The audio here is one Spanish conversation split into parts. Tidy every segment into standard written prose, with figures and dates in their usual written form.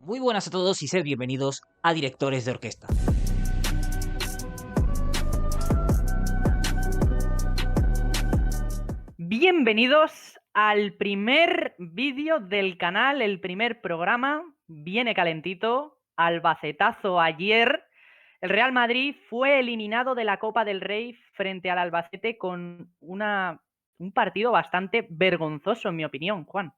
Muy buenas a todos y sed bienvenidos a Directores de Orquesta. Bienvenidos al primer vídeo del canal, el primer programa. Viene calentito, Albacetazo ayer. El Real Madrid fue eliminado de la Copa del Rey frente al Albacete con un partido bastante vergonzoso, en mi opinión, Juan.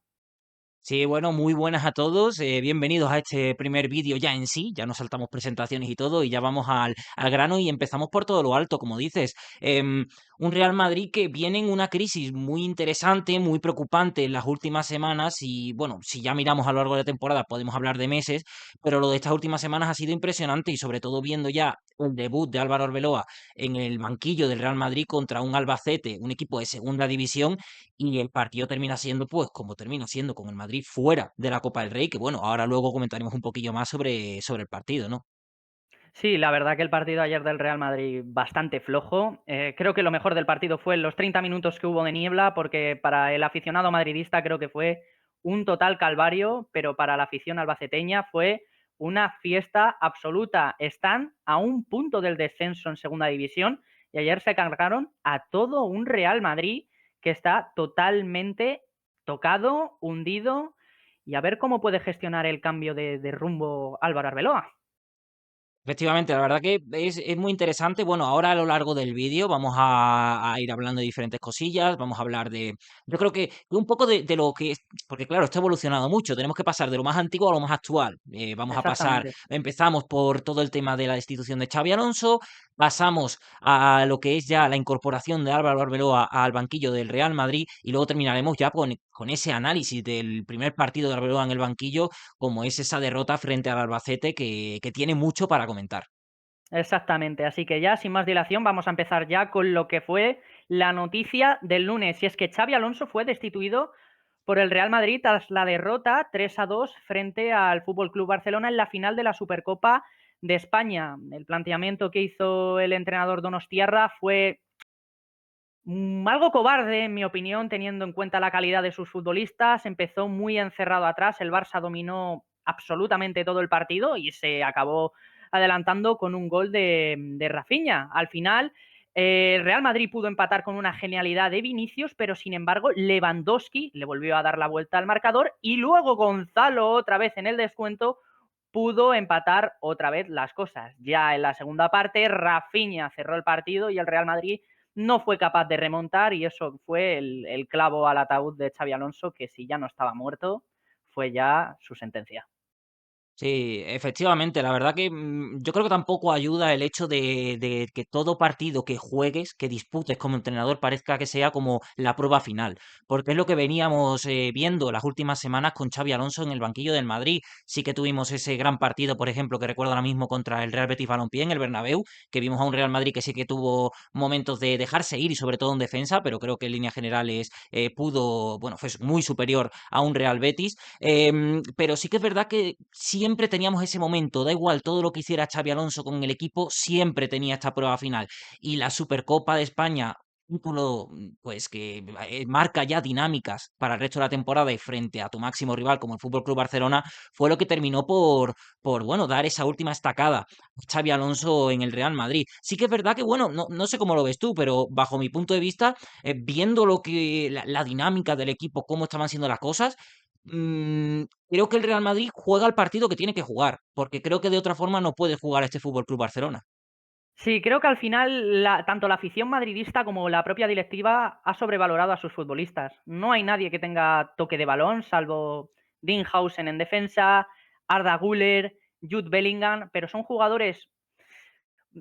Sí, bueno, muy buenas a todos. Bienvenidos a este primer vídeo ya en sí. Ya nos saltamos presentaciones y todo y ya vamos al grano y empezamos por todo lo alto, como dices. Un Real Madrid que viene en una crisis muy interesante, muy preocupante en las últimas semanas y bueno, si ya miramos a lo largo de la temporada podemos hablar de meses, pero lo de estas últimas semanas ha sido impresionante y sobre todo viendo ya el debut de Álvaro Arbeloa en el banquillo del Real Madrid contra un Albacete, un equipo de segunda división y el partido termina siendo, pues, como termina siendo con el Madrid fuera de la Copa del Rey, que bueno, ahora luego comentaremos un poquillo más sobre el partido, ¿no? Sí, la verdad que el partido ayer del Real Madrid bastante flojo. Creo que lo mejor del partido fue los 30 minutos que hubo de niebla, porque para el aficionado madridista creo que fue un total calvario, pero para la afición albaceteña fue una fiesta absoluta. Están a un punto del descenso en segunda división y ayer se cargaron a todo un Real Madrid que está totalmente tocado, hundido, y a ver cómo puede gestionar el cambio de rumbo Álvaro Arbeloa. Efectivamente, la verdad que es muy interesante. Bueno, ahora a lo largo del vídeo vamos a ir hablando de diferentes cosillas, vamos a hablar de, yo creo que un poco de lo que es, porque claro, esto ha evolucionado mucho, tenemos que pasar de lo más antiguo a lo más actual. Vamos a pasar, Exactamente. empezamos por todo el tema de la destitución de Xavi Alonso, pasamos a lo que es ya la incorporación de Álvaro Arbeloa al banquillo del Real Madrid y luego terminaremos ya con ese análisis del primer partido de Arbeloa en el banquillo como es esa derrota frente al Albacete que tiene mucho para comentar. Exactamente, así que ya sin más dilación vamos a empezar ya con lo que fue la noticia del lunes, y es que Xavi Alonso fue destituido por el Real Madrid tras la derrota 3-2 frente al Fútbol Club Barcelona en la final de la Supercopa de España. El planteamiento que hizo el entrenador donostiarra fue algo cobarde, en mi opinión, teniendo en cuenta la calidad de sus futbolistas. Empezó muy encerrado atrás, el Barça dominó absolutamente todo el partido y se acabó adelantando con un gol de Rafinha. Al final, el Real Madrid pudo empatar con una genialidad de Vinicius, pero sin embargo Lewandowski le volvió a dar la vuelta al marcador y luego Gonzalo otra vez en el descuento pudo empatar otra vez las cosas. Ya en la segunda parte, Rafinha cerró el partido y el Real Madrid no fue capaz de remontar, y eso fue el clavo al ataúd de Xavi Alonso, que si ya no estaba muerto, fue ya su sentencia. Sí, efectivamente, la verdad que yo creo que tampoco ayuda el hecho de que todo partido que juegues, que disputes como entrenador, parezca que sea como la prueba final, porque es lo que veníamos viendo las últimas semanas con Xavi Alonso en el banquillo del Madrid. Sí que tuvimos ese gran partido, por ejemplo, que recuerdo ahora mismo contra el Real Betis Balompié en el Bernabéu, que vimos a un Real Madrid que sí que tuvo momentos de dejarse ir y sobre todo en defensa, pero creo que en líneas generales pudo, bueno, fue muy superior a un Real Betis. Pero sí que es verdad que siempre teníamos ese momento, da igual todo lo que hiciera Xavi Alonso con el equipo, siempre tenía esta prueba final. Y la Supercopa de España, título pues que marca ya dinámicas para el resto de la temporada y frente a tu máximo rival como el Fútbol Club Barcelona, fue lo que terminó por bueno, dar esa última estacada a Xavi Alonso en el Real Madrid. Sí que es verdad que, bueno, no sé cómo lo ves tú, pero bajo mi punto de vista, viendo lo que la dinámica del equipo, cómo estaban siendo las cosas, creo que el Real Madrid juega el partido que tiene que jugar, porque creo que de otra forma no puede jugar este Fútbol Club Barcelona. Sí, creo que al final tanto la afición madridista como la propia directiva ha sobrevalorado a sus futbolistas. No hay nadie que tenga toque de balón, salvo Dinghausen en defensa, Arda Güler, Jude Bellingham, pero son jugadores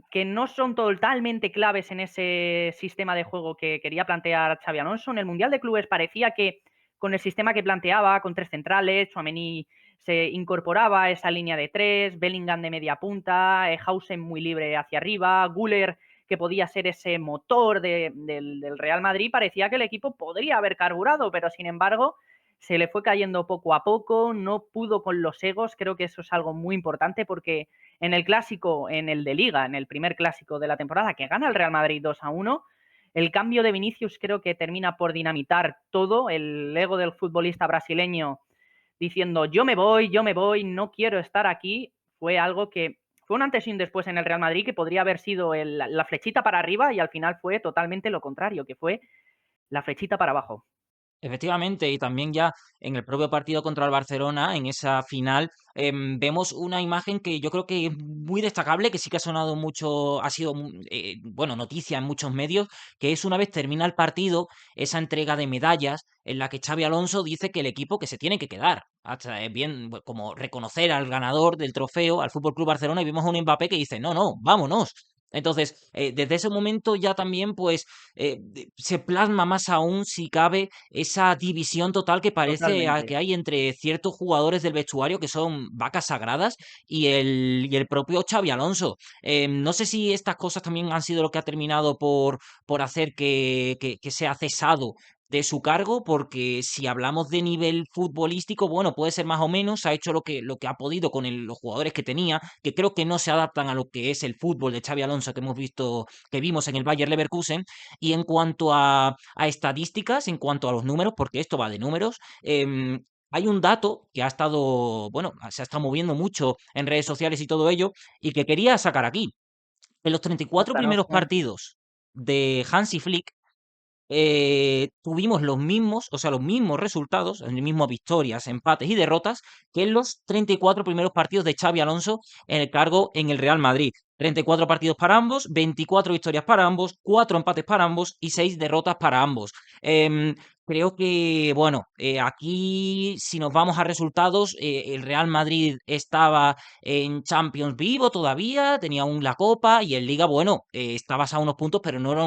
que no son totalmente claves en ese sistema de juego que quería plantear Xavi Alonso. En el Mundial de Clubes parecía que con el sistema que planteaba, con tres centrales, Tchouaméni se incorporaba a esa línea de tres, Bellingham de media punta, Hausen muy libre hacia arriba, Güler que podía ser ese motor del Real Madrid, parecía que el equipo podría haber carburado, pero sin embargo se le fue cayendo poco a poco, no pudo con los egos. Creo que eso es algo muy importante porque en el clásico, en el de Liga, en el primer clásico de la temporada, que gana el Real Madrid 2-1, el cambio de Vinicius creo que termina por dinamitar todo. El ego del futbolista brasileño diciendo yo me voy, no quiero estar aquí, fue algo que fue un antes y un después en el Real Madrid que podría haber sido la flechita para arriba y al final fue totalmente lo contrario, que fue la flechita para abajo. Efectivamente, y también ya en el propio partido contra el Barcelona, en esa final, vemos una imagen que yo creo que es muy destacable, que sí que ha sonado mucho, ha sido, bueno, noticia en muchos medios, que es una vez termina el partido, esa entrega de medallas en la que Xavi Alonso dice que el equipo que se tiene que quedar. Hasta es bien como reconocer al ganador del trofeo, al Fútbol Club Barcelona, y vimos a un Mbappé que dice, no, no, vámonos. Entonces, desde ese momento ya también, pues, se plasma más aún, si cabe, esa división total que parece Totalmente. que hay entre ciertos jugadores del vestuario que son vacas sagradas y el propio Xavi Alonso. No sé si estas cosas también han sido lo que ha terminado por hacer que sea cesado de su cargo, porque si hablamos de nivel futbolístico, bueno, puede ser más o menos, ha hecho lo que ha podido con los jugadores que tenía, que creo que no se adaptan a lo que es el fútbol de Xavi Alonso que hemos visto, que vimos en el Bayer Leverkusen. Y en cuanto a estadísticas, en cuanto a los números, porque esto va de números, hay un dato que ha estado, bueno, se ha estado moviendo mucho en redes sociales y todo ello, y que quería sacar aquí. En los 34 Cuéntanos, primeros Juan. partidos de Hansi Flick, tuvimos los mismos, o sea, los mismos resultados, las mismas victorias, empates y derrotas que en los 34 primeros partidos de Xavi Alonso en el cargo en el Real Madrid. 34 partidos para ambos, 24 victorias para ambos, 4 empates para ambos y 6 derrotas para ambos. Em, Creo que, bueno, aquí si nos vamos a resultados, el Real Madrid estaba en Champions vivo todavía, tenía aún la Copa y en Liga, bueno, estabas a unos puntos, pero no era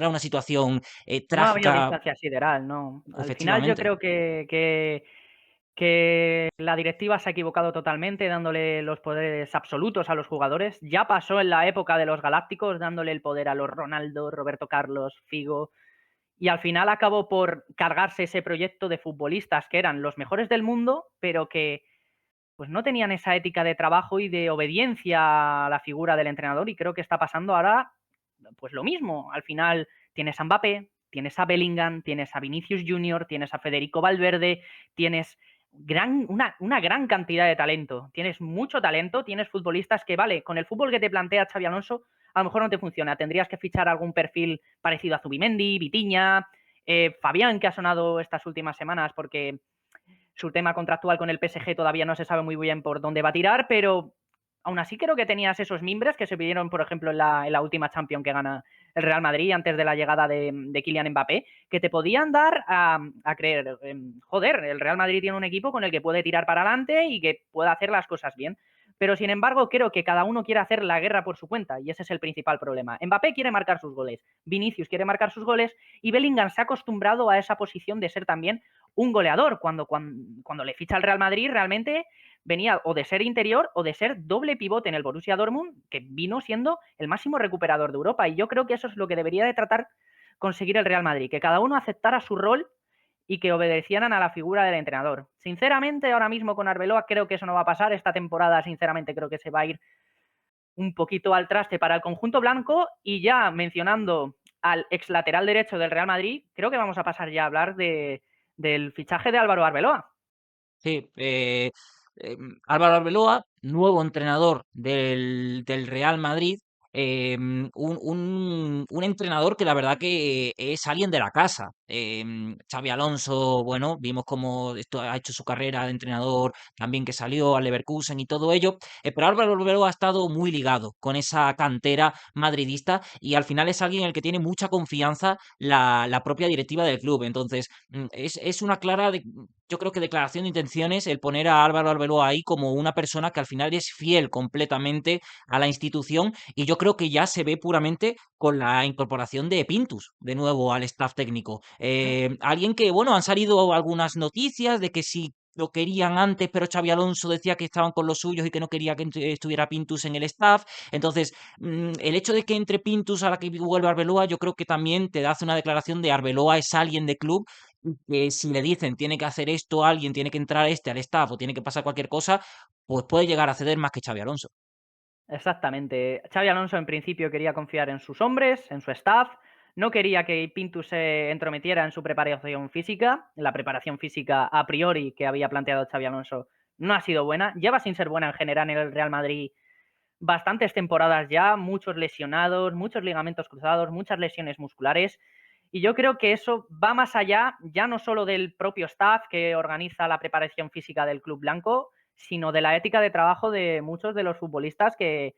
una situación No había trágica, distancia sideral, no. Al final yo efectivamente. creo que la directiva se ha equivocado totalmente dándole los poderes absolutos a los jugadores. Ya pasó en la época de los Galácticos dándole el poder a los Ronaldo, Roberto Carlos, Figo, y al final acabó por cargarse ese proyecto de futbolistas que eran los mejores del mundo, pero que pues no tenían esa ética de trabajo y de obediencia a la figura del entrenador, y creo que está pasando ahora pues lo mismo. Al final tienes a Mbappé, tienes a Bellingham, tienes a Vinicius Junior, tienes a Federico Valverde, tienes una gran cantidad de talento. Tienes mucho talento, tienes futbolistas que, vale, con el fútbol que te plantea Xavi Alonso, a lo mejor no te funciona. Tendrías que fichar algún perfil parecido a Zubimendi, Vitinha, Fabián, que ha sonado estas últimas semanas porque su tema contractual con el PSG todavía no se sabe muy bien por dónde va a tirar, pero aún así creo que tenías esos mimbres que se pidieron, por ejemplo, en la última Champions que gana el Real Madrid antes de la llegada de Kylian Mbappé, que te podían dar a creer, joder, el Real Madrid tiene un equipo con el que puede tirar para adelante y que puede hacer las cosas bien. Pero sin embargo, creo que cada uno quiere hacer la guerra por su cuenta y ese es el principal problema. Mbappé quiere marcar sus goles, Vinicius quiere marcar sus goles y Bellingham se ha acostumbrado a esa posición de ser también un goleador. Cuando le ficha al Real Madrid, realmente venía o de ser interior o de ser doble pivote en el Borussia Dortmund, que vino siendo el máximo recuperador de Europa. Y yo creo que eso es lo que debería de tratar conseguir el Real Madrid, que cada uno aceptara su rol y que obedecieran a la figura del entrenador. Sinceramente, ahora mismo con Arbeloa creo que eso no va a pasar. Esta temporada, sinceramente, creo que se va a ir un poquito al traste para el conjunto blanco. Y ya mencionando al ex lateral derecho del Real Madrid, creo que vamos a pasar ya a hablar del fichaje de Álvaro Arbeloa. Sí, Álvaro Arbeloa, nuevo entrenador del Real Madrid, un entrenador que la verdad que es alguien de la casa. Xavi Alonso, bueno, vimos cómo esto ha hecho su carrera de entrenador, también que salió al Leverkusen y todo ello, pero Álvaro Arbeloa ha estado muy ligado con esa cantera madridista y al final es alguien en el que tiene mucha confianza la propia directiva del club. Entonces, es una clara, yo creo que declaración de intenciones el poner a Álvaro Arbeloa ahí como una persona que al final es fiel completamente a la institución y yo creo que ya se ve puramente con la incorporación de Pintus de nuevo al staff técnico. Alguien que, bueno, han salido algunas noticias de que si lo querían antes, pero Xavi Alonso decía que estaban con los suyos y que no quería que estuviera Pintus en el staff. Entonces, el hecho de que entre Pintus a la que vuelva Arbeloa, yo creo que también te hace una declaración de Arbeloa es alguien de club que si le dicen tiene que hacer esto alguien, tiene que entrar al staff o tiene que pasar cualquier cosa, pues puede llegar a ceder más que Xavi Alonso. Exactamente. Xavi Alonso en principio quería confiar en sus hombres, en su staff. no quería que Pintus se entrometiera en su preparación física. La preparación física a priori que había planteado Xabi Alonso no ha sido buena. Lleva sin ser buena en general en el Real Madrid bastantes temporadas ya, muchos lesionados, muchos ligamentos cruzados, muchas lesiones musculares. Y yo creo que eso va más allá, ya no solo del propio staff que organiza la preparación física del Club Blanco, sino de la ética de trabajo de muchos de los futbolistas que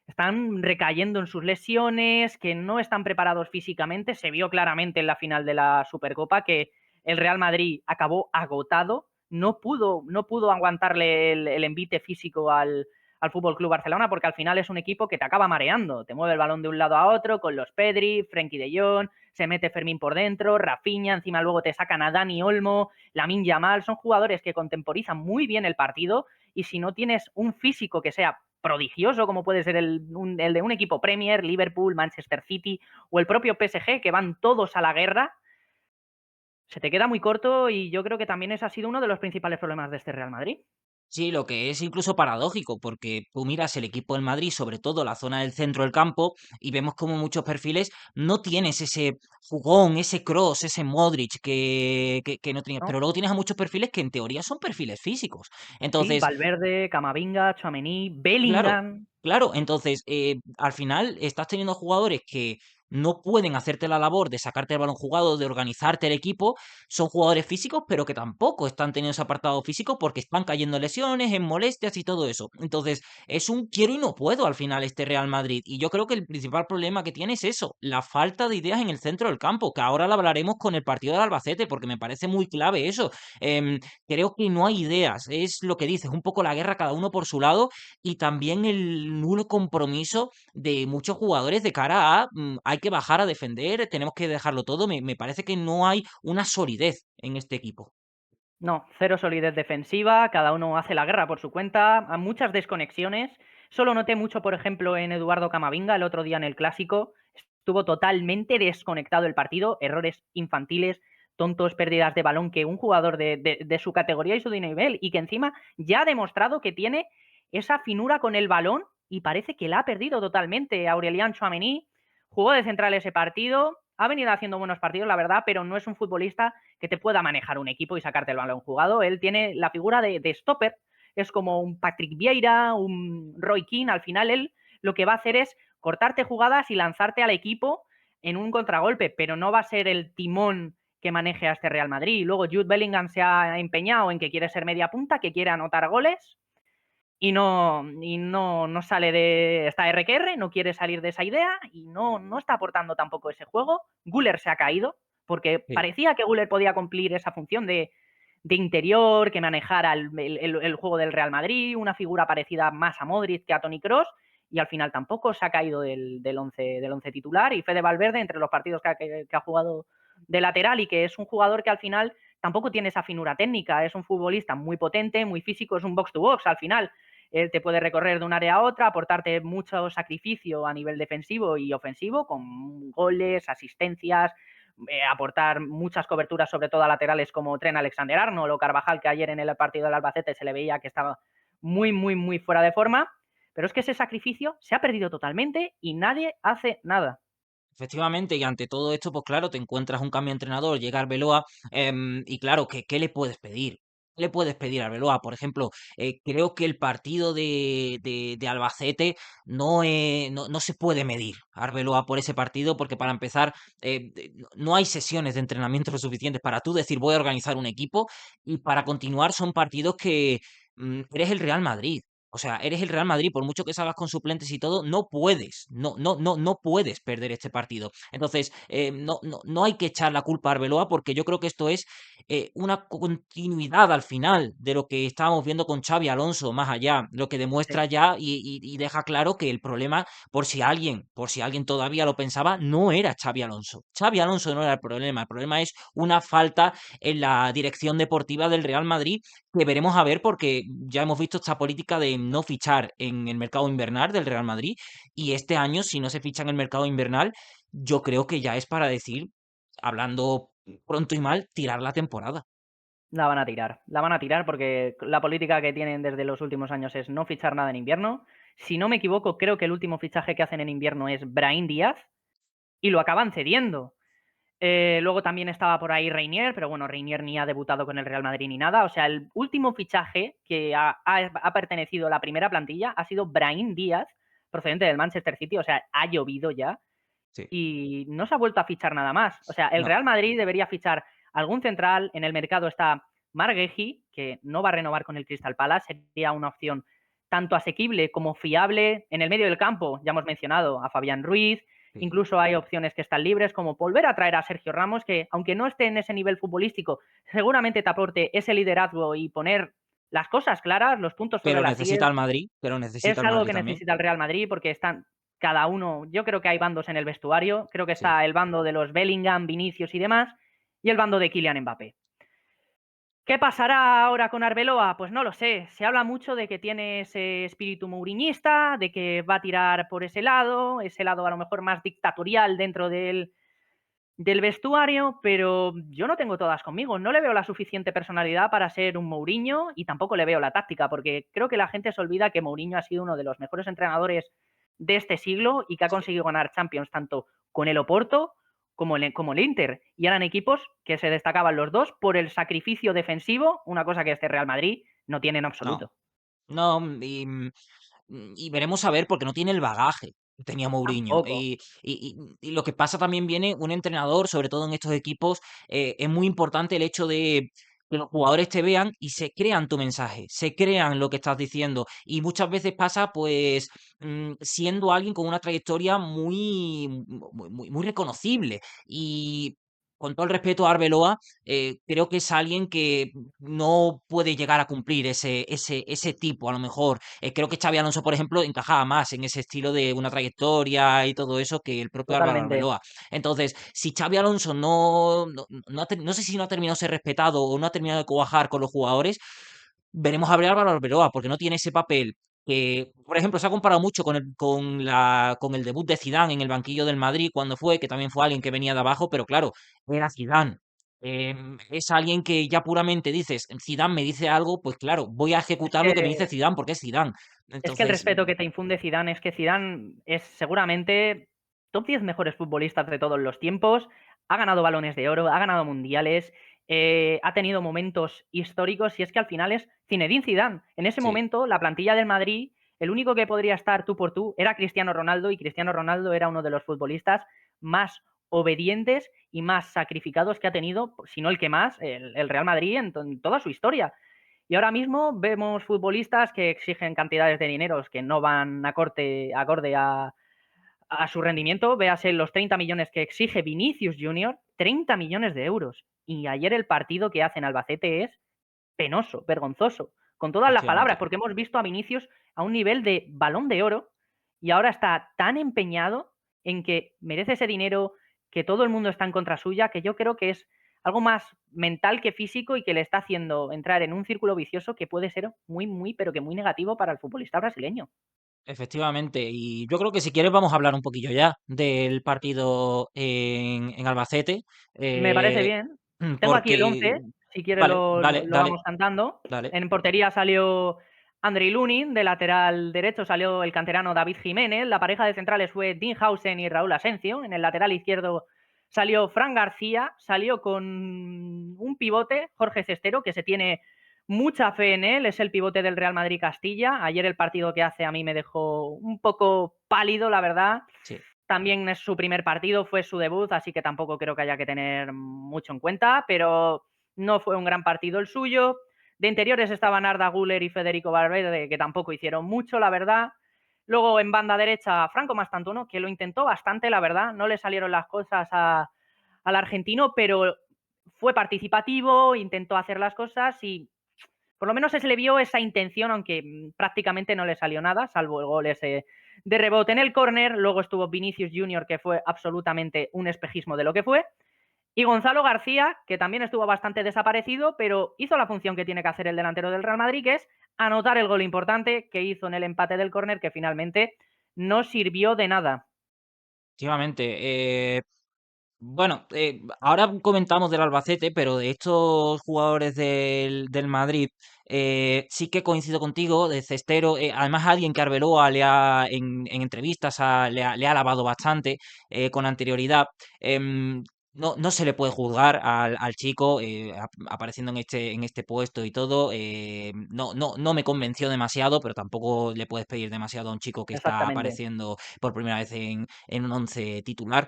están recayendo en sus lesiones, que no están preparados físicamente. Se vio claramente en la final de la Supercopa que el Real Madrid acabó agotado, no pudo aguantarle el envite físico al Fútbol Club Barcelona, porque al final es un equipo que te acaba mareando, te mueve el balón de un lado a otro con los Pedri, Frenkie de Jong, se mete Fermín por dentro, Rafinha, encima luego te sacan a Dani Olmo, Lamine Yamal, son jugadores que contemporizan muy bien el partido, y si no tienes un físico que sea prodigioso, como puede ser el de un equipo Premier, Liverpool, Manchester City o el propio PSG, que van todos a la guerra, se te queda muy corto, y yo creo que también ese ha sido uno de los principales problemas de este Real Madrid. Sí, lo que es incluso paradójico, porque tú miras el equipo del Madrid, sobre todo la zona del centro del campo, y vemos como muchos perfiles no tienes ese jugón, ese cross, ese Modric que no tienes, ¿No? pero luego tienes a muchos perfiles que en teoría son perfiles físicos. Sí, Entonces, Valverde, Camavinga, Tchouaméni, claro, Bellingham. claro. Entonces, al final estás teniendo jugadores que no pueden hacerte la labor de sacarte el balón jugado, de organizarte el equipo. Son jugadores físicos, pero que tampoco están teniendo ese apartado físico porque están cayendo en lesiones, en molestias y todo eso. Entonces, es un quiero y no puedo al final este Real Madrid. Y yo creo que el principal problema que tiene es eso, la falta de ideas en el centro del campo, que ahora lo hablaremos con el partido del Albacete, porque me parece muy clave eso. Creo que no hay ideas, es lo que dices, un poco la guerra cada uno por su lado y también el nulo compromiso de muchos jugadores de cara a hay que bajar a defender, tenemos que dejarlo todo. Me parece que no hay una solidez en este equipo. No, cero solidez defensiva, cada uno hace la guerra por su cuenta, a muchas desconexiones. Solo noté mucho, por ejemplo, en Eduardo Camavinga el otro día en el Clásico. Estuvo totalmente desconectado el partido, errores infantiles, tontos, pérdidas de balón, que un jugador de su categoría y su nivel, y que encima ya ha demostrado que tiene esa finura con el balón, y parece que la ha perdido totalmente. Aurelian Tchouaméni jugó de central ese partido, ha venido haciendo buenos partidos, la verdad, pero no es un futbolista que te pueda manejar un equipo y sacarte el balón jugado. Él tiene la figura de stopper, es como un Patrick Vieira, un Roy Keane. Al final él lo que va a hacer es cortarte jugadas y lanzarte al equipo en un contragolpe, pero no va a ser el timón que maneje a este Real Madrid. Luego Jude Bellingham se ha empeñado en que quiere ser media punta, que quiere anotar goles, y no sale de esta RQR, no quiere salir de esa idea, y no está aportando tampoco ese juego. Guller se ha caído, porque Sí. parecía que Guller podía cumplir esa función de interior, que manejara el juego del Real Madrid, una figura parecida más a Modric que a Toni Kroos, y al final tampoco se ha caído del once titular. Y Fede Valverde, entre los partidos que ha jugado de lateral, y que es un jugador que al final tampoco tiene esa finura técnica, es un futbolista muy potente, muy físico, es un box to box al final. Él te puede recorrer de un área a otra, aportarte mucho sacrificio a nivel defensivo y ofensivo, con goles, asistencias, aportar muchas coberturas, sobre todo a laterales como Trent Alexander-Arnold o Carvajal, que ayer en el partido del Albacete se le veía que estaba muy, muy, muy fuera de forma. Pero es que ese sacrificio se ha perdido totalmente y nadie hace nada. Efectivamente, y ante todo esto, pues claro, te encuentras un cambio de entrenador, llega Arbeloa, y claro, ¿qué le puedes pedir? ¿Qué le puedes pedir a Arbeloa? Por ejemplo, creo que el partido de Albacete no se puede medir a Arbeloa por ese partido, porque para empezar, no hay sesiones de entrenamiento lo suficientes para tú decir voy a organizar un equipo, y para continuar son partidos que eres el Real Madrid. O sea, eres el Real Madrid, por mucho que salgas con suplentes y todo, no puedes, no puedes perder este partido. Entonces, no hay que echar la culpa a Arbeloa, porque yo creo que esto es una continuidad al final de lo que estábamos viendo con Xavi Alonso más allá, lo que Sí. demuestra ya y deja claro que el problema, por si alguien todavía lo pensaba, no era Xavi Alonso. Xavi Alonso no era el problema es una falta en la dirección deportiva del Real Madrid, que veremos a ver, porque ya hemos visto esta política de no fichar en el mercado invernal del Real Madrid, y este año, si no se ficha en el mercado invernal, yo creo que ya es para decir, hablando pronto y mal, tirar la temporada. La van a tirar porque la política que tienen desde los últimos años es no fichar nada en invierno. Si no me equivoco, creo que el último fichaje que hacen en invierno es Brahim Díaz, y lo acaban cediendo. Luego también estaba por ahí Reinier, pero bueno, Reinier ni ha debutado con el Real Madrid ni nada. O sea, el último fichaje que ha pertenecido a la primera plantilla ha sido Brahim Díaz, procedente del Manchester City. O sea, ha llovido ya Sí. y no se ha vuelto a fichar nada más. O sea, el No, Real Madrid debería fichar algún central. En el mercado está Margueji, que no va a renovar con el Crystal Palace. Sería una opción tanto asequible como fiable. En el medio del campo, ya hemos mencionado a Fabián Ruiz. sí. Incluso hay opciones que están libres, como volver a traer a Sergio Ramos, que aunque no esté en ese nivel futbolístico, seguramente te aporte ese liderazgo y poner las cosas claras, los puntos Que sobre lo las necesita IES. el Madrid, que lo necesita Es el algo Madrid que también. necesita el Real Madrid porque están cada uno, yo creo que hay bandos en el vestuario, creo que Sí. está el bando de los Bellingham, Vinicius y demás, y el bando de Kylian Mbappé. ¿Qué pasará ahora con Arbeloa? Pues no lo sé. Se habla mucho de que tiene ese espíritu mouriñista, de que va a tirar por ese lado a lo mejor más dictatorial dentro del vestuario, pero yo no tengo todas conmigo. No le veo la suficiente personalidad para ser un Mourinho y tampoco le veo la táctica, porque creo que la gente se olvida que Mourinho ha sido uno de los mejores entrenadores de este siglo y que ha Sí. conseguido ganar Champions tanto con el Oporto como el Inter. Y eran equipos que se destacaban los dos por el sacrificio defensivo, una cosa que este Real Madrid no tiene en No, absoluto. no, y veremos a ver, porque no tiene el bagaje que tenía Mourinho. Tampoco. Y lo que pasa también viene un entrenador, sobre todo en estos equipos, es muy importante el hecho de que los jugadores te vean y se crean tu mensaje, se crean lo que estás diciendo. Y muchas veces pasa, pues, siendo alguien con una trayectoria muy reconocible. Y con todo el respeto a Arbeloa, creo que es alguien que no puede llegar a cumplir ese tipo, a lo mejor. Creo que Xabi Alonso, por ejemplo, encajaba más en ese estilo de una trayectoria y todo eso que el propio Álvaro Totalmente. Arbeloa. Entonces, si Xabi Alonso no sé si no ha terminado de ser respetado o no ha terminado de cuajar con los jugadores, veremos a ver a Álvaro Arbeloa, porque no tiene ese papel que, por ejemplo, se ha comparado mucho con el debut de Zidane en el banquillo del Madrid cuando fue, que también fue alguien que venía de abajo, pero claro, era Zidane. Es alguien que ya puramente dices, Zidane me dice algo, pues claro, voy a Es ejecutar lo que me dice que Zidane porque es Zidane. Es que el Entonces, respeto que te infunde Zidane es que Zidane es seguramente top 10 mejores futbolistas de todos los tiempos, ha ganado balones de oro, ha ganado mundiales, ha tenido momentos históricos y es que al final es Zinedine Zidane. En ese sí, momento, la plantilla del Madrid, el único que podría estar tú por tú era Cristiano Ronaldo y Cristiano Ronaldo era uno de los futbolistas más obedientes y más sacrificados que ha tenido, si no el que más, el Real Madrid en toda su historia. Y ahora mismo vemos futbolistas que exigen cantidades de dineros que no van acorde a su rendimiento. Véase los 30 millones que exige Vinicius Junior, 30 millones de euros. Y ayer el partido que hace en Albacete es penoso, vergonzoso, con todas las palabras, efectivamente. porque hemos visto a Vinicius a un nivel de balón de oro y ahora está tan empeñado en que merece ese dinero, que todo el mundo está en contra suya, que yo creo que es algo más mental que físico y que le está haciendo entrar en un círculo vicioso que puede ser muy, pero que muy negativo para el futbolista brasileño. Efectivamente, y yo creo que si quieres vamos a hablar un poquillo ya del partido en Albacete, Me parece eh, bien. Tengo aquí el porque, 11, si quieres vale, dale, lo dale, vamos cantando. dale, En portería salió Andrei Lunin, de lateral derecho salió el canterano David Jiménez, la pareja de centrales fue Dinhausen y Raúl Asencio, en el lateral izquierdo salió Fran García, salió con un pivote, Jorge Cestero, que se tiene mucha fe en él, es el pivote del Real Madrid Castilla. Ayer el partido que hace a mí me dejó un poco pálido, la verdad. sí, También es su primer partido, fue su debut, así que tampoco creo que haya que tener mucho en cuenta, pero no fue un gran partido el suyo. De interiores estaban Arda Güler y Federico Valverde, que tampoco hicieron mucho, la verdad. Luego en banda derecha, Franco Mastantuono, que lo intentó bastante, la verdad. No le salieron las cosas al argentino, pero fue participativo, intentó hacer las cosas y por lo menos se le vio esa intención, aunque prácticamente no le salió nada, salvo el gol ese de rebote en el córner. Luego estuvo Vinicius Junior, que fue absolutamente un espejismo de lo que fue. Y Gonzalo García, que también estuvo bastante desaparecido, pero hizo la función que tiene que hacer el delantero del Real Madrid, que es anotar el gol importante que hizo en el empate del córner, que finalmente no sirvió de nada. efectivamente. Bueno, ahora comentamos del Albacete, pero de estos jugadores del Madrid, Sí que coincido contigo, de Cestero, además alguien que Arbeloa en entrevistas le ha alabado bastante con anterioridad. em, no se le puede juzgar al chico apareciendo en este puesto y todo. No me convenció demasiado, pero tampoco le puedes pedir demasiado a un chico que está Exactamente, apareciendo por primera vez en un once titular.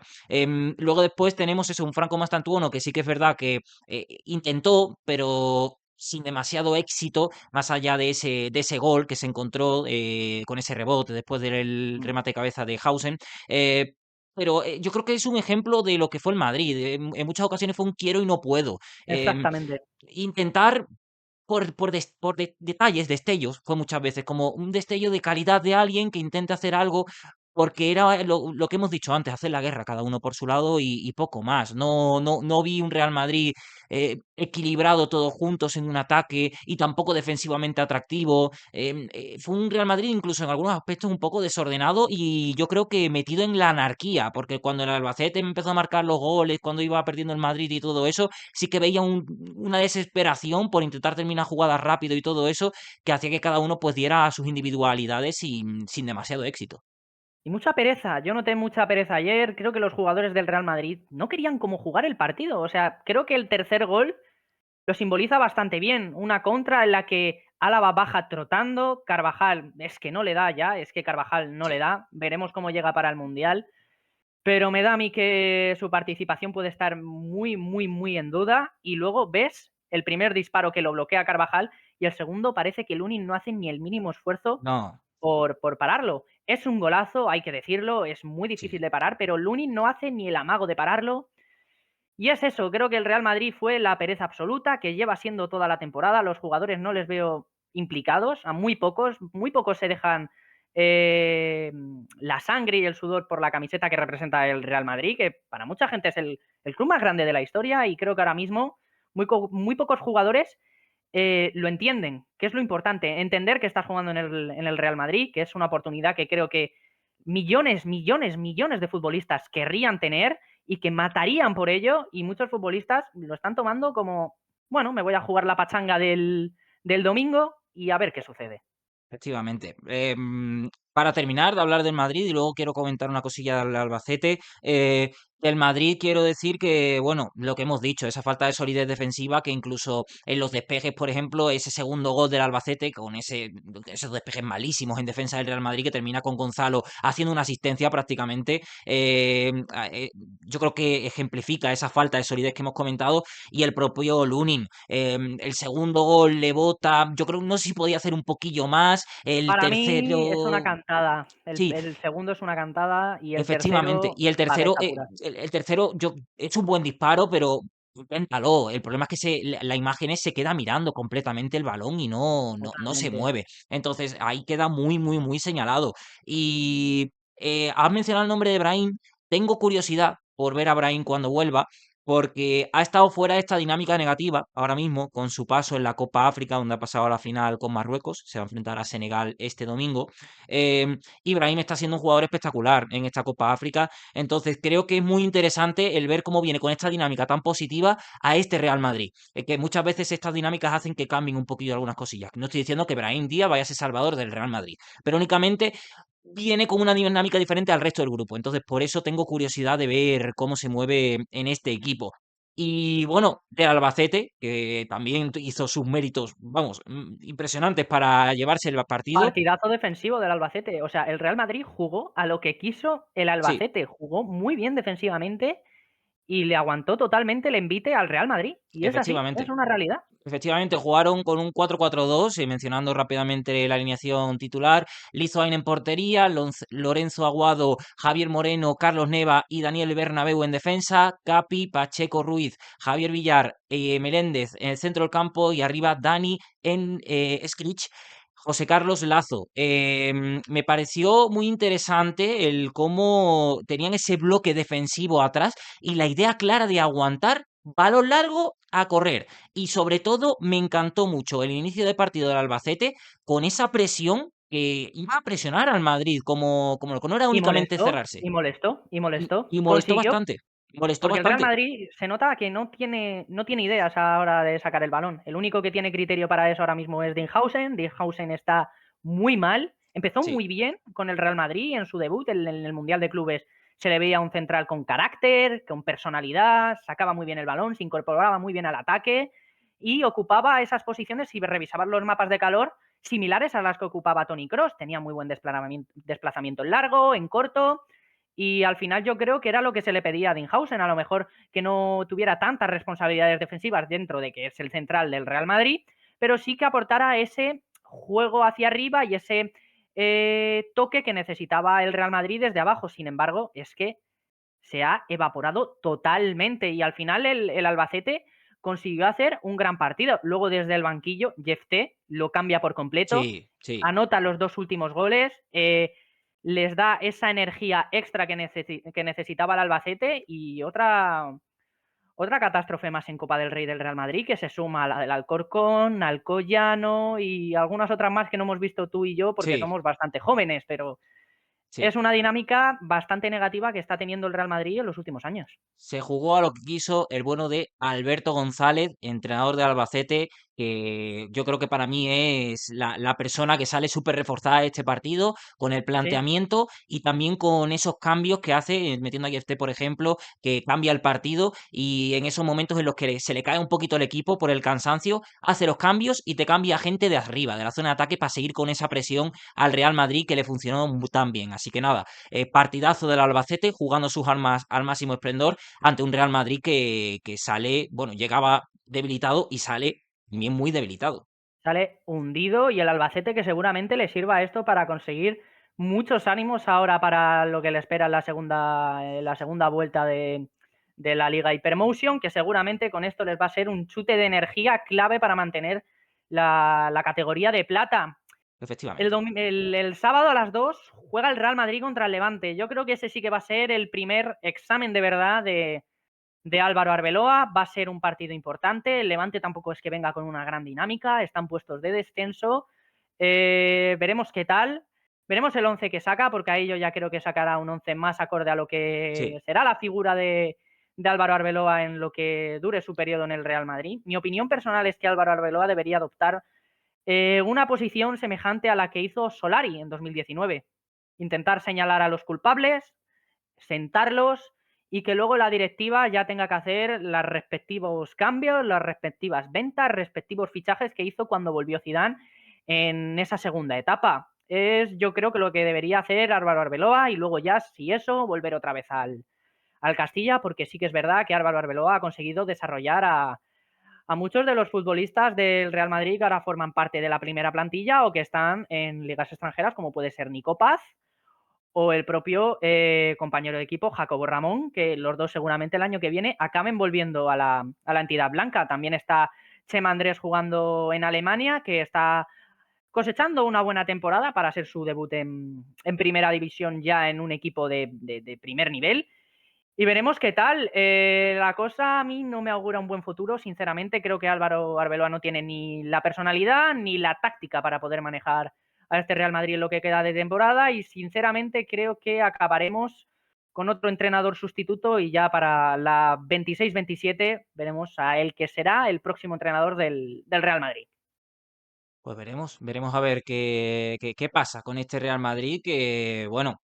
Luego después tenemos eso, un Franco Mastantuono que sí que es verdad que intentó, pero sin demasiado éxito, más allá de ese gol que se encontró con ese rebote después del mm, remate de cabeza de Hausen. eh, pero yo creo que es un ejemplo de lo que fue el Madrid. En muchas ocasiones fue un quiero y no puedo. exactamente. Intentar detalles, destellos, fue muchas veces como un destello de calidad de alguien que intente hacer algo, porque era lo que hemos dicho antes, hacer la guerra cada uno por su lado y poco más. No vi un Real Madrid equilibrado todos juntos en un ataque y tampoco defensivamente atractivo. Fue un Real Madrid incluso en algunos aspectos un poco desordenado y yo creo que metido en la anarquía, porque cuando el Albacete empezó a marcar los goles, cuando iba perdiendo el Madrid y todo eso, sí que veía una desesperación por intentar terminar jugadas rápido y todo eso, que hacía que cada uno pues diera sus individualidades sin demasiado éxito. Y mucha pereza, yo noté mucha pereza ayer, creo que los jugadores del Real Madrid no querían como jugar el partido, o sea, creo que el tercer gol lo simboliza bastante bien, una contra en la que Álava baja trotando, Carvajal es que no le da ya, es que Carvajal no le Sí. da, veremos cómo llega para el Mundial, pero me da a mí que su participación puede estar muy, muy, muy en duda y luego ves el primer disparo que lo bloquea Carvajal y el segundo parece que Lunin no hace ni el mínimo esfuerzo No, por pararlo. Es un golazo, hay que decirlo, es muy difícil sí. de parar, pero Lunin no hace ni el amago de pararlo. Y es eso, creo que el Real Madrid fue la pereza absoluta que lleva siendo toda la temporada. Los jugadores no les veo implicados, a muy pocos se dejan la sangre y el sudor por la camiseta que representa el Real Madrid, que para mucha gente es el club más grande de la historia y creo que ahora mismo muy pocos jugadores lo entienden, que es lo importante, entender que estás jugando en el Real Madrid, que es una oportunidad que creo que millones, millones, millones de futbolistas querrían tener y que matarían por ello y muchos futbolistas lo están tomando como, bueno, me voy a jugar la pachanga del domingo y a ver qué sucede. Efectivamente. Para terminar de hablar del Madrid, y luego quiero comentar una cosilla del Albacete. Del Madrid quiero decir que, bueno, lo que hemos dicho, esa falta de solidez defensiva, que incluso en los despejes, por ejemplo, ese segundo gol del Albacete, con esos despejes malísimos en defensa del Real Madrid, que termina con Gonzalo haciendo una asistencia prácticamente, yo creo que ejemplifica esa falta de solidez que hemos comentado, y el propio Lunin. El segundo gol le bota, yo creo, no sé si podía hacer un poquillo más. El Para mí es una tercero, cantada. sí, El segundo es una cantada y el efectivamente. tercero Y el tercero, paveta pura. el tercero, es un buen disparo, pero inténtalo. El problema es que la imagen se queda mirando completamente el balón y no se Totalmente. mueve. Entonces ahí queda muy, muy, muy señalado. Y has mencionado el nombre de Brahim. Tengo curiosidad por ver a Brahim cuando vuelva, porque ha estado fuera de esta dinámica negativa ahora mismo con su paso en la Copa África, donde ha pasado a la final con Marruecos. Se va a enfrentar a Senegal este domingo. Ibrahim está siendo un jugador espectacular en esta Copa África, entonces creo que es muy interesante el ver cómo viene con esta dinámica tan positiva a este Real Madrid, que muchas veces estas dinámicas hacen que cambien un poquillo algunas cosillas. No estoy diciendo que Brahim Díaz vaya a ser salvador del Real Madrid, pero únicamente viene con una dinámica diferente al resto del grupo, entonces por eso tengo curiosidad de ver cómo se mueve en este equipo. Y bueno, del Albacete, que también hizo sus méritos, vamos, impresionantes para llevarse el partido. Partidazo defensivo del Albacete. O sea, el Real Madrid jugó a lo que quiso el Sí, Albacete. Jugó muy bien defensivamente y le aguantó totalmente el envite al Real Madrid. Y es así, es efectivamente. una realidad. Efectivamente, jugaron con un 4-4-2, mencionando rápidamente la alineación titular. Lizoain en portería, Lorenzo Aguado, Javier Moreno, Carlos Neva y Daniel Bernabéu en defensa. Capi, Pacheco Ruiz, Javier Villar, Meléndez en el centro del campo y arriba Dani en Skrich. José Carlos Lazo. Me pareció muy interesante el cómo tenían ese bloque defensivo atrás y la idea clara de aguantar balón largo a correr. Y sobre todo me encantó mucho el inicio de partido del Albacete con esa presión que iba a presionar al Madrid, como lo que no era Y únicamente molestó, cerrarse. y molestó, y Y, molestó. y molestó Consiguió bastante. Molestó Porque el Real bastante. Madrid se nota que no tiene ideas a la hora de sacar el balón. El único que tiene criterio para eso ahora mismo es Dinhausen. Dinhausen está muy mal. Empezó Sí, muy bien con el Real Madrid en su debut en el Mundial de Clubes. Se le veía un central con carácter, con personalidad, sacaba muy bien el balón, se incorporaba muy bien al ataque y ocupaba esas posiciones, si revisabas los mapas de calor, similares a las que ocupaba Toni Kroos. Tenía muy buen desplazamiento en largo, en corto, y al final yo creo que era lo que se le pedía a Dinhausen, a lo mejor que no tuviera tantas responsabilidades defensivas dentro de que es el central del Real Madrid, pero sí que aportara ese juego hacia arriba y ese toque que necesitaba el Real Madrid desde abajo. Sin embargo, es que se ha evaporado totalmente y al final el Albacete consiguió hacer un gran partido. Luego desde el banquillo, Jeff T lo cambia por completo, sí, sí. anota los dos últimos goles, les da esa energía extra que necesitaba el Albacete y otra catástrofe más en Copa del Rey del Real Madrid que se suma a la del Alcorcón, Alcoyano y algunas otras más que no hemos visto tú y yo porque Sí, somos bastante jóvenes, pero sí. es una dinámica bastante negativa que está teniendo el Real Madrid en los últimos años. Se jugó a lo que quiso el bueno de Alberto González, entrenador de Albacete, que yo creo que para mí es la persona que sale súper reforzada de este partido, con el Sí, planteamiento y también con esos cambios que hace, metiendo a Yefté, por ejemplo, que cambia el partido y en esos momentos en los que se le cae un poquito el equipo por el cansancio, hace los cambios y te cambia gente de arriba, de la zona de ataque, para seguir con esa presión al Real Madrid que le funcionó tan bien. Así que nada, partidazo del Albacete, jugando sus armas al máximo esplendor ante un Real Madrid que sale, bueno, llegaba debilitado y sale bien muy debilitado. sale hundido y el Albacete que seguramente le sirva esto para conseguir muchos ánimos ahora para lo que le espera en la segunda vuelta de la Liga Hypermotion, que seguramente con esto les va a ser un chute de energía clave para mantener la categoría de plata. Efectivamente. El sábado a las 2 juega el Real Madrid contra el Levante. Yo creo que ese sí que va a ser el primer examen de verdad de Álvaro Arbeloa. Va a ser un partido importante. El Levante tampoco es que venga con una gran dinámica. Están puestos de descenso. Veremos qué tal. Veremos el 11 que saca, porque ahí yo ya creo que sacará un 11 más acorde a lo que Sí. será la figura de Álvaro Arbeloa en lo que dure su periodo en el Real Madrid. Mi opinión personal es que Álvaro Arbeloa debería adoptar una posición semejante a la que hizo Solari en 2019. Intentar señalar a los culpables, sentarlos y que luego la directiva ya tenga que hacer los respectivos cambios, las respectivas ventas, respectivos fichajes que hizo cuando volvió Zidane en esa segunda etapa. Es yo creo que lo que debería hacer Álvaro Arbeloa y luego ya, si eso, volver otra vez al Castilla, porque sí que es verdad que Álvaro Arbeloa ha conseguido desarrollar a muchos de los futbolistas del Real Madrid que ahora forman parte de la primera plantilla o que están en ligas extranjeras, como puede ser Nico Paz o el propio compañero de equipo Jacobo Ramón, que los dos seguramente el año que viene acaben volviendo a la entidad blanca. También está Chema Andrés jugando en Alemania, que está cosechando una buena temporada para ser su debut en primera división ya en un equipo de primer nivel. Y veremos qué tal. La cosa a mí no me augura un buen futuro, sinceramente. Creo que Álvaro Arbeloa no tiene ni la personalidad ni la táctica para poder manejar a este Real Madrid en lo que queda de temporada y sinceramente creo que acabaremos con otro entrenador sustituto y ya para la 26-27 veremos a él que será el próximo entrenador del Real Madrid. Pues veremos a ver qué pasa con este Real Madrid, que bueno,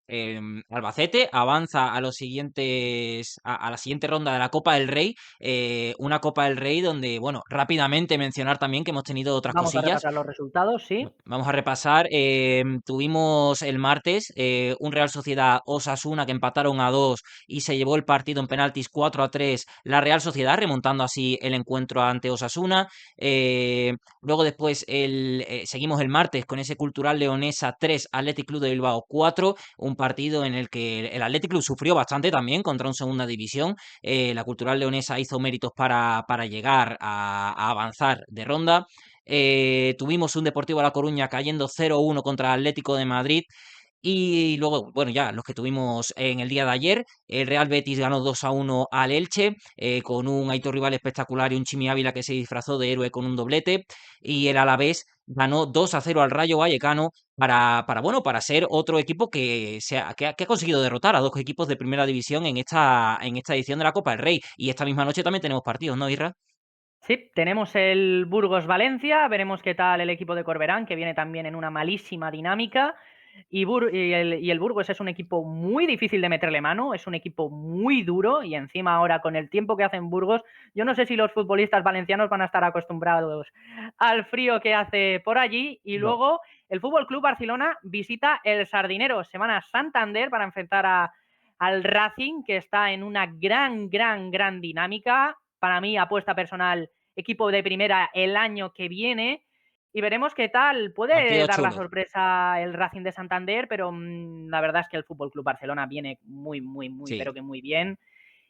Albacete avanza a los siguientes, a la siguiente ronda de la Copa del Rey, una Copa del Rey donde, bueno, rápidamente mencionar también que hemos tenido otras Vamos a cosillas. repasar los resultados, sí. Vamos a repasar. Tuvimos el martes un Real Sociedad Osasuna que empataron a 2 y se llevó el partido en penaltis 4-3 la Real Sociedad, remontando así el encuentro ante Osasuna. Luego después seguimos el martes con ese Cultural Leonesa 3, Athletic Club de Bilbao 4, un partido en el que el Athletic Club sufrió bastante también contra un segunda división. La Cultural Leonesa hizo méritos para llegar a avanzar de ronda. Tuvimos un Deportivo La Coruña cayendo 0-1 contra el Atlético de Madrid Y luego, bueno, ya los que tuvimos en el día de ayer, el Real Betis ganó 2-1 al Elche, con un Aitor Rival espectacular y un Chimi Ávila que se disfrazó de héroe con un doblete. Y el Alavés ganó 2-0 al Rayo Vallecano bueno, para ser otro equipo que ha conseguido derrotar a dos equipos de primera división en esta edición de la Copa del Rey. Y esta misma noche también tenemos partidos, ¿no, Isra? Sí, tenemos el Burgos-Valencia, veremos qué tal el equipo de Corberán, que viene también en una malísima dinámica. Y el Burgos es un equipo muy difícil de meterle mano, es un equipo muy duro y encima ahora con el tiempo que hace en Burgos, yo no sé si los futbolistas valencianos van a estar acostumbrados al frío que hace por allí. Y No. luego el Fútbol Club Barcelona visita el Sardinero, semana Santander, para enfrentar al Racing, que está en una gran dinámica. Para mí, apuesta personal, equipo de primera el año que viene. Y veremos qué tal. Puede Partido dar la chulo. sorpresa el Racing de Santander, pero la verdad es que el Fútbol Club Barcelona viene pero Sí, que muy bien.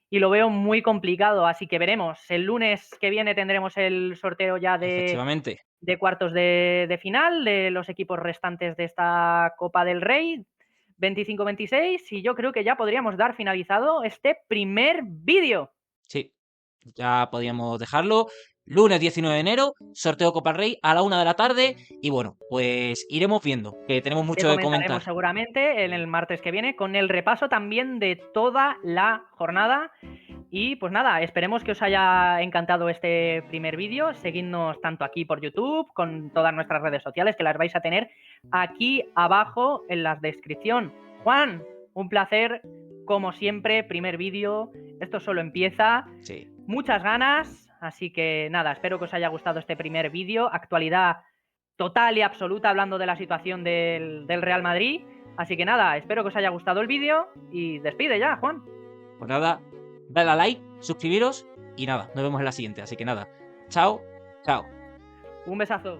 Y lo veo muy complicado, así que veremos. El lunes que viene tendremos el sorteo ya efectivamente. de cuartos de final de los equipos restantes de esta Copa del Rey, 25-26, y yo creo que ya podríamos dar finalizado este primer vídeo. Sí, ya podíamos dejarlo. Lunes 19 de enero, sorteo Copa del Rey a la 1 de la tarde. Y bueno, pues iremos viendo, que tenemos Que mucho que comentaremos comentar. seguramente en el martes que viene con el repaso también de toda la jornada. Y pues nada, esperemos que os haya encantado este primer vídeo. Seguidnos tanto aquí por YouTube, con todas nuestras redes sociales, que las vais a tener aquí abajo en la descripción. Juan, un placer, como siempre, primer vídeo. Esto solo empieza. Sí, Muchas ganas. Así que nada, espero que os haya gustado este primer vídeo. Actualidad total y absoluta hablando de la situación del Real Madrid. Así que nada, espero que os haya gustado el vídeo y despide ya, Juan. pues nada, dale a like, suscribiros y nada, nos vemos en la siguiente. Así que nada, chao, chao. Un besazo.